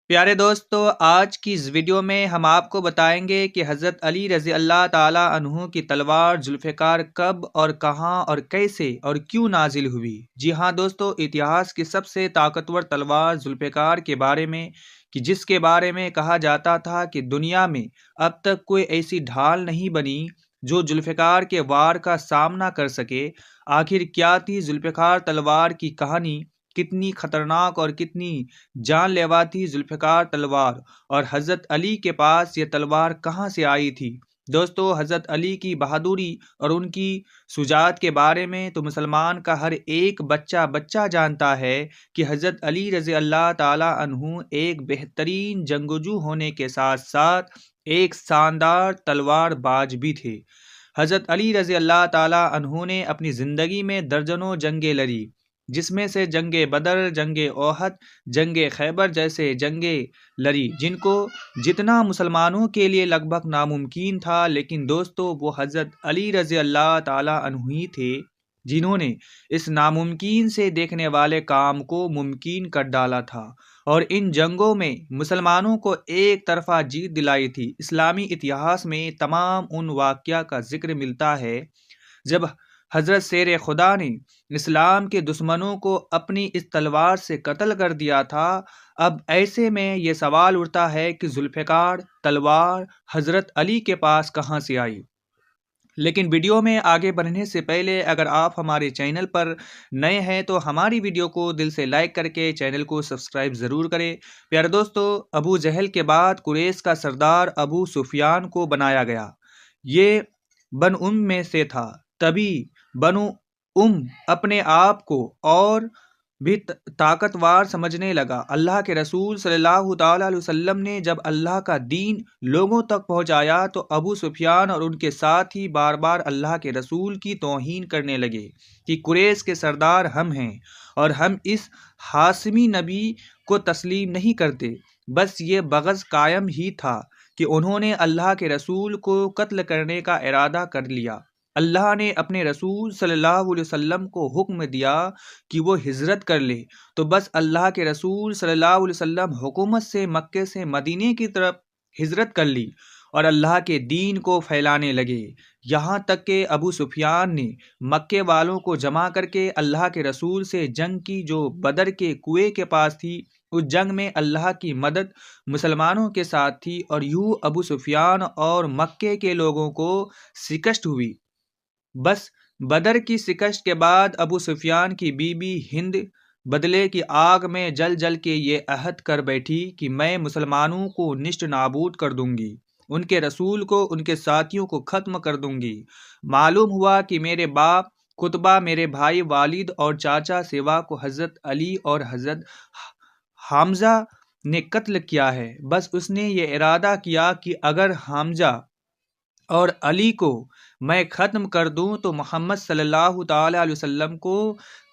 پیارے دوستو، آج کی اس ویڈیو میں ہم آپ کو بتائیں گے کہ حضرت علی رضی اللہ تعالیٰ عنہ کی تلوار ذوالفقار کب اور کہاں اور کیسے اور کیوں نازل ہوئی۔ جی ہاں دوستو، اتہاس کی سب سے طاقتور تلوار ذوالفقار کے بارے میں، کہ جس کے بارے میں کہا جاتا تھا کہ دنیا میں اب تک کوئی ایسی ڈھال نہیں بنی جو ذوالفقار کے وار کا سامنا کر سکے۔ آخر کیا تھی ذوالفقار تلوار کی کہانی؟ کتنی خطرناک اور کتنی جان لیوا تھی ذوالفقار تلوار، اور حضرت علی کے پاس یہ تلوار کہاں سے آئی تھی؟ دوستو، حضرت علی کی بہادری اور ان کی شجاعت کے بارے میں تو مسلمان کا ہر ایک بچہ جانتا ہے کہ حضرت علی رضی اللہ تعالی عنہ ایک بہترین جنگجو ہونے کے ساتھ ساتھ ایک شاندار تلوار باز بھی تھے۔ حضرت علی رضی اللہ تعالی عنہ نے اپنی زندگی میں درجنوں جنگیں لڑی، جس میں سے جنگ بدر، جنگ احد، جنگ خیبر جیسے جنگیں لڑی، جن کو جتنا مسلمانوں کے لیے لگ بھگ ناممکن تھا، لیکن دوستو وہ حضرت علی رضی اللہ تعالی عنہ ہی تھے جنہوں نے اس ناممکن سے دیکھنے والے کام کو ممکن کر ڈالا تھا، اور ان جنگوں میں مسلمانوں کو ایک طرفہ جیت دلائی تھی۔ اسلامی اتہاس میں تمام ان واقعہ کا ذکر ملتا ہے جب حضرت شیر خدا نے اسلام کے دشمنوں کو اپنی اس تلوار سے قتل کر دیا تھا۔ اب ایسے میں یہ سوال اٹھتا ہے کہ ذوالفقار تلوار حضرت علی کے پاس کہاں سے آئی؟ لیکن ویڈیو میں آگے بڑھنے سے پہلے اگر آپ ہمارے چینل پر نئے ہیں تو ہماری ویڈیو کو دل سے لائک کر کے چینل کو سبسکرائب ضرور کریں۔ پیارے دوستو، ابو جہل کے بعد قریش کا سردار ابو سفیان کو بنایا گیا۔ یہ بن ام میں سے تھا، تبھی بنو ام اپنے آپ کو اور بھی طاقتور سمجھنے لگا۔ اللہ کے رسول صلی اللہ تعالیٰ علیہ وسلم نے جب اللہ کا دین لوگوں تک پہنچایا تو ابو سفیان اور ان کے ساتھی بار بار اللہ کے رسول کی توہین کرنے لگے کہ قریش کے سردار ہم ہیں اور ہم اس ہاشمی نبی کو تسلیم نہیں کرتے۔ بس یہ بغض قائم ہی تھا کہ انہوں نے اللہ کے رسول کو قتل کرنے کا ارادہ کر لیا۔ اللہ نے اپنے رسول صلی اللہ علیہ وسلم کو حکم دیا کہ وہ ہجرت کر لے، تو بس اللہ کے رسول صلی اللہ علیہ وسلم حکومت سے مکے سے مدینے کی طرف ہجرت کر لی اور اللہ کے دین کو پھیلانے لگے، یہاں تک کہ ابو سفیان نے مکے والوں کو جمع کر کے اللہ کے رسول سے جنگ کی جو بدر کے کنویں کے پاس تھی۔ اس جنگ میں اللہ کی مدد مسلمانوں کے ساتھ تھی اور یوں ابو سفیان اور مکے کے لوگوں کو شکست ہوئی۔ بس بدر کی شکست کے بعد ابو سفیان کی بیوی ہند بدلے کی آگ میں جل جل کے یہ عہد کر بیٹھی کہ میں مسلمانوں کو نیست نابود کر دوں گی، ان کے رسول کو، ان کے ساتھیوں کو ختم کر دوں گی۔ معلوم ہوا کہ میرے باپ قطبہ، میرے بھائی والد اور چاچا سوا کو حضرت علی اور حضرت حمزہ نے قتل کیا ہے۔ بس اس نے یہ ارادہ کیا کہ اگر حمزہ اور علی کو میں ختم کر دوں تو محمد صلی اللہ تعالی علیہ وسلم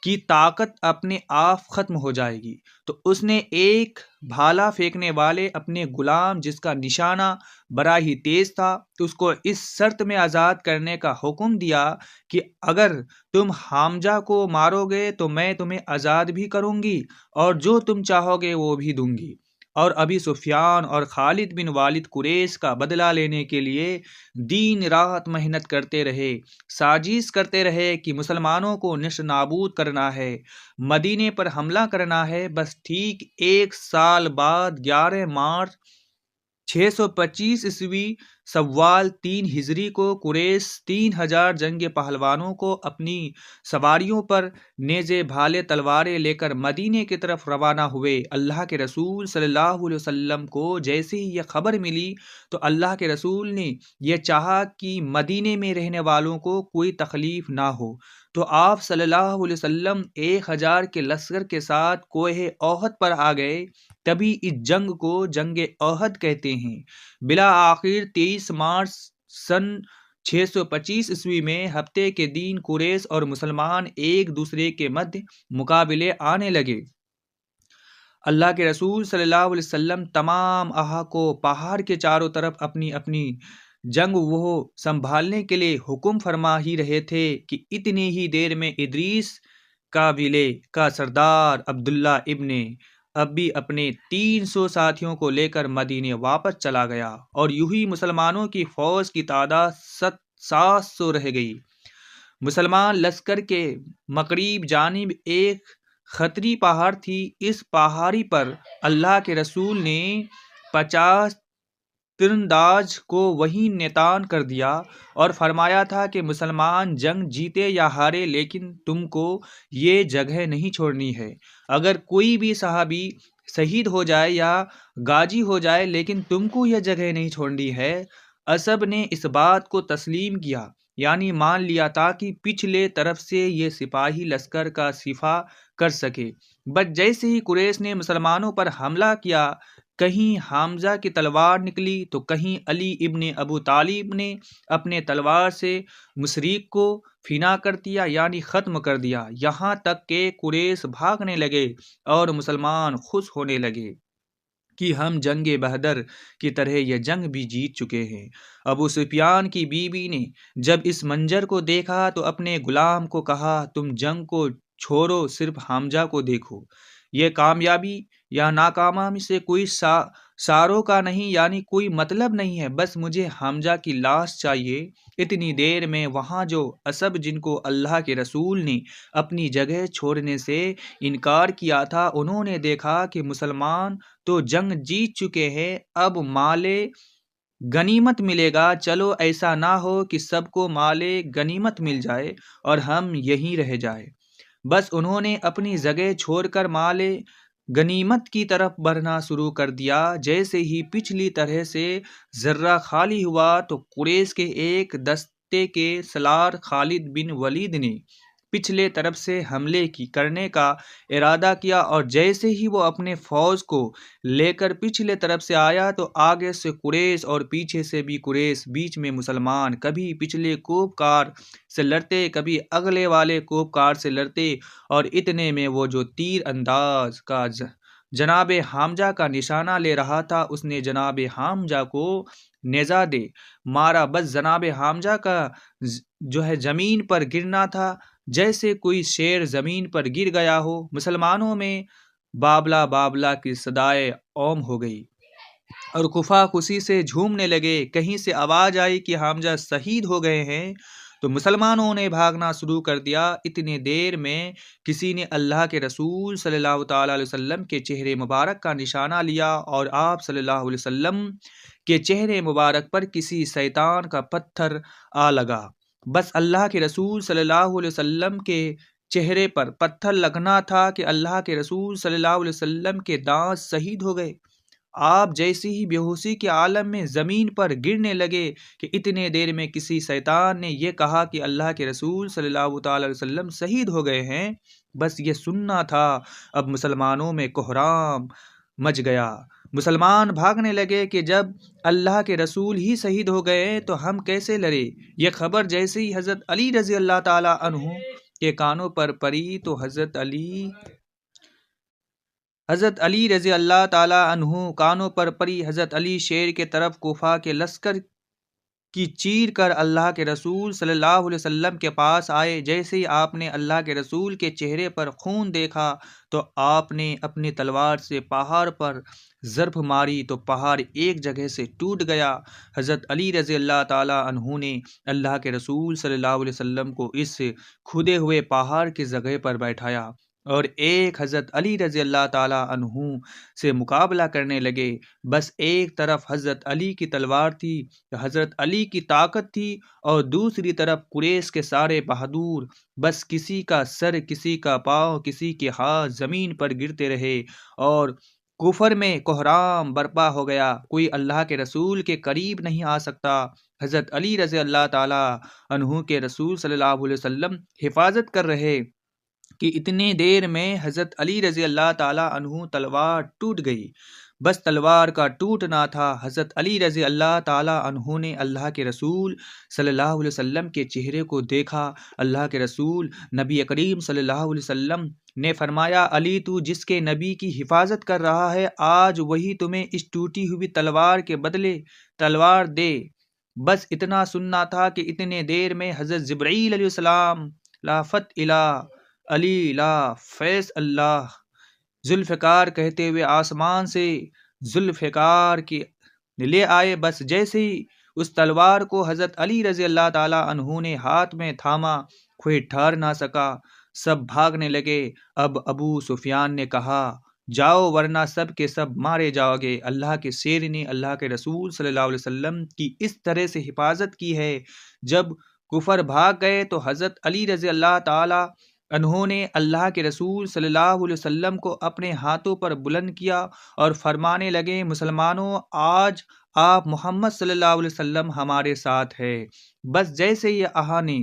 کی طاقت اپنے آپ ختم ہو جائے گی۔ تو اس نے ایک بھالا پھینکنے والے اپنے غلام، جس کا نشانہ بڑا ہی تیز تھا، اس کو اس شرط میں آزاد کرنے کا حکم دیا کہ اگر تم حمزہ کو مارو گے تو میں تمہیں آزاد بھی کروں گی اور جو تم چاہو گے وہ بھی دوں گی۔ اور ابی سفیان اور خالد بن والد قریش کا بدلہ لینے کے لیے دن رات محنت کرتے رہے، سازش کرتے رہے کہ مسلمانوں کو نیست نابود کرنا ہے، مدینے پر حملہ کرنا ہے۔ بس ٹھیک ایک سال بعد 11 مارچ 625 عیسوی سوال 3 ہجری کو قریش 3000 جنگی پہلوانوں کو اپنی سواریوں پر نیزے، بھالے، تلواریں لے کر مدینے کی طرف روانہ ہوئے۔ اللہ کے رسول صلی اللہ علیہ وسلم کو جیسے ہی یہ خبر ملی تو اللہ کے رسول نے یہ چاہا کہ مدینے میں رہنے والوں کو کوئی تکلیف نہ ہو، تو آپ صلی اللہ علیہ وسلم 1000 کے لشکر کے ساتھ کوہ احد پر آ گئے۔ تبھی اس جنگ کو جنگ احد کہتے ہیں۔ بالآخر 23 مارچ سن 625 عیسوی میں ہفتے کے دن قریش اور مسلمان ایک دوسرے کے مدھ مقابلے آنے لگے۔ اللہ کے رسول صلی اللہ علیہ وسلم تمام کو پہاڑ کے چاروں طرف اپنی اپنی جنگ وہ سنبھالنے کے لیے حکم فرما ہی رہے تھے کہ اتنی ہی دیر میں ادریس قبیلے کا سردار عبداللہ ابن اب بھی اپنے 300 ساتھیوں کو لے کر مدینے واپس چلا گیا اور یوں ہی مسلمانوں کی فوج کی تعداد 700 رہ گئی۔ مسلمان لشکر کے مغرب جانب ایک خطری پہاڑ تھی۔ اس پہاڑی پر اللہ کے رسول نے 50 تیرانداز کو وہیں نیتان کر دیا اور فرمایا تھا کہ مسلمان جنگ جیتے یا ہارے لیکن تم کو یہ جگہ نہیں چھوڑنی ہے۔ اگر کوئی بھی صحابی شہید ہو جائے یا غازی ہو جائے لیکن تم کو یہ جگہ نہیں چھوڑنی ہے۔ اسب نے اس بات کو تسلیم کیا، یعنی مان لیا، تاکہ پچھلے طرف سے یہ سپاہی لشکر کا دفاع کر سکے۔ بس جیسے ہی قریش نے مسلمانوں پر حملہ کیا، کہیں حمزہ کی تلوار نکلی تو کہیں علی ابن ابو طالب نے اپنے تلوار سے مشرک کو فنا کر دیا، یعنی ختم کر دیا، یہاں تک کہ قریش بھاگنے لگے اور مسلمان خوش ہونے لگے کہ ہم جنگ بدر کی طرح یہ جنگ بھی جیت چکے ہیں۔ ابو سفیان کی بیوی نے جب اس منظر کو دیکھا تو اپنے غلام کو کہا، تم جنگ کو چھوڑو، صرف حمزہ کو دیکھو۔ یہ کامیابی یا ناکامی سے کوئی ساروں کا نہیں، یعنی کوئی مطلب نہیں ہے، بس مجھے حمزہ کی لاش چاہیے۔ اتنی دیر میں وہاں جو اسب جن کو اللہ کے رسول نے اپنی جگہ چھوڑنے سے انکار کیا تھا، انہوں نے دیکھا کہ مسلمان تو جنگ جیت چکے ہیں، اب مال غنیمت ملے گا، چلو ایسا نہ ہو کہ سب کو مال غنیمت مل جائے اور ہم یہیں رہ جائیں۔ بس انہوں نے اپنی جگہ چھوڑ کر مال غنیمت کی طرف بڑھنا شروع کر دیا۔ جیسے ہی پچھلی طرح سے ذرہ خالی ہوا تو قریش کے ایک دستے کے سالار خالد بن ولید نے پچھلے طرف سے حملے کرنے کا ارادہ کیا، اور جیسے ہی وہ اپنے فوج کو لے کر پچھلے طرف سے آیا تو آگے سے قریش اور پیچھے سے بھی قریش، بیچ میں مسلمان، کبھی پچھلے کوپکار سے لڑتے کبھی اگلے والے کوپکار سے لڑتے، اور اتنے میں وہ جو تیر انداز کا جناب حمزہ کا نشانہ لے رہا تھا، اس نے جناب حمزہ کو نیزہ دے مارا۔ بس جناب حمزہ کا زمین پر گرنا تھا، جیسے کوئی شیر زمین پر گر گیا ہو۔ مسلمانوں میں بابلا بابلا کی صدائے عام ہو گئی اور خفا خوشی سے جھومنے لگے۔ کہیں سے آواز آئی کہ حمزہ شہید ہو گئے ہیں تو مسلمانوں نے بھاگنا شروع کر دیا۔ اتنی دیر میں کسی نے اللہ کے رسول صلی اللہ تعالی علیہ وسلم کے چہرے مبارک کا نشانہ لیا اور آپ صلی اللہ علیہ وسلم کے چہرے مبارک پر کسی شیطان کا پتھر آ لگا۔ بس اللہ کے رسول صلی اللہ علیہ وسلم کے چہرے پر پتھر لگنا تھا کہ اللہ کے رسول صلی اللہ علیہ وسلم کے دانت شہید ہو گئے۔ آپ جیسے ہی بے ہوشی کے عالم میں زمین پر گرنے لگے کہ اتنے دیر میں کسی شیطان نے یہ کہا کہ اللہ کے رسول صلی اللہ تعالی علیہ وسلم شہید ہو گئے ہیں۔ بس یہ سننا تھا۔ اب مسلمانوں میں کوہرام مچ گیا۔ مسلمان بھاگنے لگے کہ جب اللہ کے رسول ہی شہید ہو گئے تو ہم کیسے لڑے۔ یہ خبر جیسے ہی حضرت علی رضی اللہ تعالی عنہ کے کانوں پر پڑی تو حضرت علی رضی اللہ تعالی عنہ کانوں پر پڑی۔ حضرت علی شیر کے طرف کوفہ کے لشکر کی چیر کر اللہ کے رسول صلی اللہ علیہ وسلم کے پاس آئے۔ جیسے ہی آپ نے اللہ کے رسول کے چہرے پر خون دیکھا تو آپ نے اپنی تلوار سے پہاڑ پر ضرب ماری تو پہاڑ ایک جگہ سے ٹوٹ گیا۔ حضرت علی رضی اللہ تعالی عنہ نے اللہ کے رسول صلی اللہ علیہ وسلم کو اس کھدے ہوئے پہاڑ کی جگہ پر بیٹھایا اور ایک حضرت علی رضی اللہ تعالی عنہ سے مقابلہ کرنے لگے۔ بس ایک طرف حضرت علی کی تلوار تھی، حضرت علی کی طاقت تھی، اور دوسری طرف قریش کے سارے بہادر۔ بس کسی کا سر، کسی کا پاؤں، کسی کے ہاتھ زمین پر گرتے رہے اور کفر میں کوہرام برپا ہو گیا۔ کوئی اللہ کے رسول کے قریب نہیں آ سکتا۔ حضرت علی رضی اللہ تعالی عنہ کے رسول صلی اللہ علیہ وسلم حفاظت کر رہے کہ اتنے دیر میں حضرت علی رضی اللہ تعالی عنہ تلوار ٹوٹ گئی۔ بس تلوار کا ٹوٹنا تھا۔ حضرت علی رضی اللہ تعالی عنہ نے اللہ کے رسول صلی اللہ علیہ وسلم کے چہرے کو دیکھا۔ اللہ کے رسول نبی کریم صلی اللہ علیہ وسلم نے فرمایا، علی تو جس کے نبی کی حفاظت کر رہا ہے، آج وہی تمہیں اس ٹوٹی ہوئی تلوار کے بدلے تلوار دے۔ بس اتنا سننا تھا کہ اتنے دیر میں حضرت جبرائیل علیہ السلام لا فت الا علی لا فیض اللہ ذوالفقار کہتے ہوئے آسمان سے ذوالفقار کی لے آئے۔ بس جیسے ہی اس تلوار کو حضرت علی رضی اللہ تعالیٰ عنہ نے ہاتھ میں تھاما، کوئی ٹھہر نہ سکا، سب بھاگنے لگے۔ اب ابو سفیان نے کہا جاؤ ورنہ سب کے سب مارے جاؤ گے۔ اللہ کے شیر نے اللہ کے رسول صلی اللہ علیہ وسلم کی اس طرح سے حفاظت کی ہے۔ جب کفر بھاگ گئے تو حضرت علی رضی اللہ تعالی عنہ نے اللہ کے رسول صلی اللہ علیہ وسلم کو اپنے ہاتھوں پر بلند کیا اور فرمانے لگے مسلمانوں، آج آپ محمد صلی اللہ علیہ وسلم ہمارے ساتھ ہے۔ بس جیسے یہ آہا نے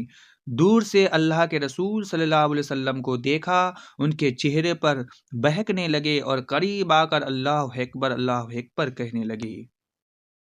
دور سے اللہ کے رسول صلی اللہ علیہ وسلم کو دیکھا، ان کے چہرے پر بہکنے لگے اور قریب آ کر اللہ اکبر کہنے لگے۔